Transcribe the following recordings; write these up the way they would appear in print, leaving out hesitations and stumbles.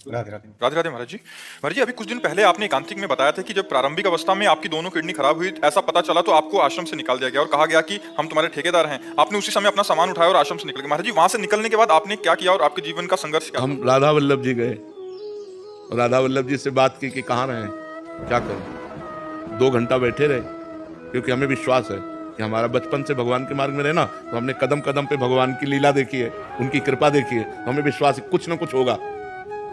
राधे राधे। राधे राधे महाराज जी। महाराज जी, अभी कुछ दिन पहले आपने एकांतिक में बताया था कि जब प्रारंभिक अवस्था में आपकी दोनों किडनी खराब हुई, ऐसा पता चला तो आपको आश्रम से निकाल दिया गया और कहा गया कि हम तुम्हारे ठेकेदार हैं। आपने उसी समय अपना सामान उठाया और आश्रम से निकल गए। महाराज जी, वहां से निकलने के बाद आपने क्या किया और आपके जीवन का संघर्ष क्या हम था? राधा वल्लभ जी गए, राधा वल्लभ जी से बात की कि कहाँ रहे, क्या करें। 2 घंटा बैठे रहे, क्योंकि हमें विश्वास है कि हमारा बचपन से भगवान के मार्ग में रहना, तो हमने कदम कदम पे भगवान की लीला देखी है, उनकी कृपा देखी है, तो हमें विश्वास है कुछ ना कुछ होगा।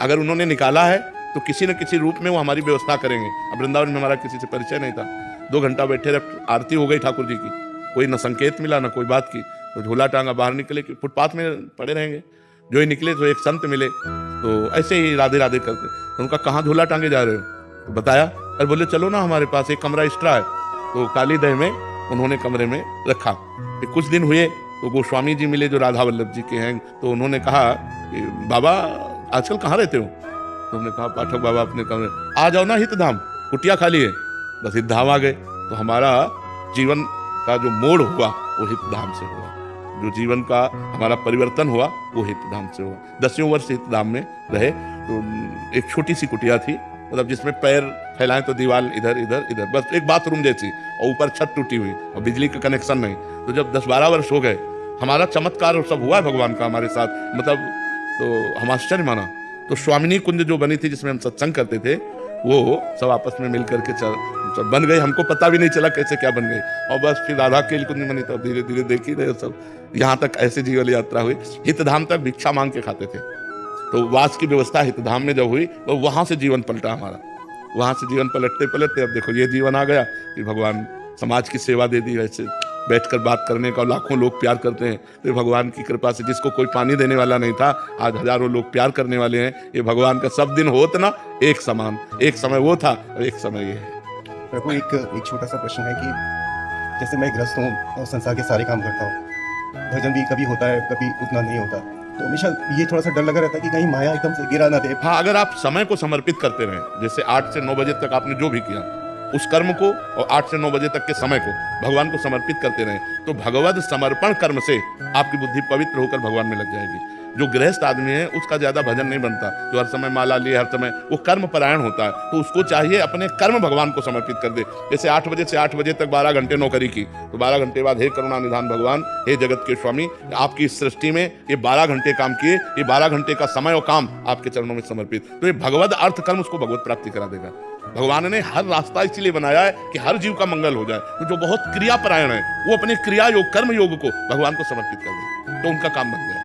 अगर उन्होंने निकाला है तो किसी न किसी रूप में वो हमारी व्यवस्था करेंगे। अब वृंदावन में हमारा किसी से परिचय नहीं था। 2 घंटा बैठे रहे, आरती हो गई ठाकुर जी की, कोई न संकेत मिला न कोई बात की। तो झोला टांगा बाहर निकले कि फुटपाथ में पड़े रहेंगे। जो ही निकले तो एक संत मिले, तो ऐसे ही राधे राधे करते। तो उनका कहाँ झोला टांगे जा रहे हो, तो बताया। और बोले चलो ना, हमारे पास एक कमरा एक्स्ट्रा है। तो काली दह में उन्होंने कमरे में रखा। फिर कुछ दिन हुए तो गोस्वामी जी मिले जो राधा वल्लभ जी के हैं। तो उन्होंने कहा कि बाबा आजकल कहाँ रहते हो। तो हमने कहा पाठक बाबा अपने कमरे। आ जाओ ना हितधाम, कुटिया खाली है। बस हितधाम आ गए। तो हमारा जीवन का जो मोड़ हुआ वो हितधाम से हुआ। जो जीवन का हमारा परिवर्तन हुआ वो हितधाम से हुआ। 10 वर्ष हितधाम में रहे। तो एक छोटी सी कुटिया थी, मतलब जिसमें पैर फैलाएं तो दीवार इधर इधर इधर, बस एक बाथरूम जैसी, और ऊपर छत टूटी हुई और बिजली का कनेक्शन नहीं। तो जब 10-12 वर्ष हो गए, हमारा चमत्कार और सब हुआ है भगवान का हमारे साथ, मतलब तो हम आश्चर्य माना। तो स्वामिनी कुंज जो बनी थी जिसमें हम सत्संग करते थे, वो सब आपस में मिल करके सब बन गई। हमको पता भी नहीं चला कैसे क्या बन गई। और बस फिर राधा केल कुंज बनी, तो धीरे धीरे देख ही रहे सब। यहाँ तक ऐसे जीवन यात्रा हुई। हितधाम तक भिक्षा मांग के खाते थे। तो वास की व्यवस्था हितधाम में जब हुई तो वहां से जीवन पलटा हमारा। वहां से जीवन पलटते पलटते अब देखो ये जीवन आ गया कि भगवान समाज की सेवा दे दी। वैसे बैठकर बात करने का लाखों लोग प्यार करते हैं। तो भगवान की कृपा से जिसको कोई पानी देने वाला नहीं था, आज हजारों लोग प्यार करने वाले हैं। ये भगवान का सब दिन होत ना एक समान। एक समय वो था और एक समय ये है। प्रभु एक छोटा सा प्रश्न है कि जैसे मैं गृहस्थ हूँ और संसार के सारे काम करता हूँ, भजन भी कभी होता है कभी उतना नहीं होता, तो हमेशा ये थोड़ा सा डर लगा रहता है कि कहीं माया एकदम से गिरा ना दे। हाँ, अगर आप समय को समर्पित करते रहें, जैसे 8 से 9 बजे तक आपने जो भी किया उस कर्म को, और 8 से 9 बजे तक के समय को भगवान को समर्पित करते रहें, तो भगवद समर्पण कर्म से आपकी बुद्धि पवित्र होकर भगवान में लग जाएगी। जो गृहस्थ आदमी है उसका ज्यादा भजन नहीं बनता, जो हर समय माला लिए हर समय, वो कर्म परायण होता है। तो उसको चाहिए अपने कर्म भगवान को समर्पित कर दे। जैसे 8 बजे से 8 बजे तक 12 घंटे नौकरी की, तो 12 घंटे बाद हे करुणा निधान भगवान, हे जगत के स्वामी, आपकी इस सृष्टि में ये 12 घंटे काम किए, ये 12 घंटे का समय और काम आपके चरणों में समर्पित। तो ये भगवद अर्थ कर्म उसको भगवत प्राप्ति करा देगा। भगवान ने हर रास्ता इसलिए बनाया है कि हर जीव का मंगल हो जाए। तो जो बहुत क्रियापरायण है वो अपने क्रिया योग कर्म योग को भगवान को समर्पित कर दे, तो उनका काम बन जाए।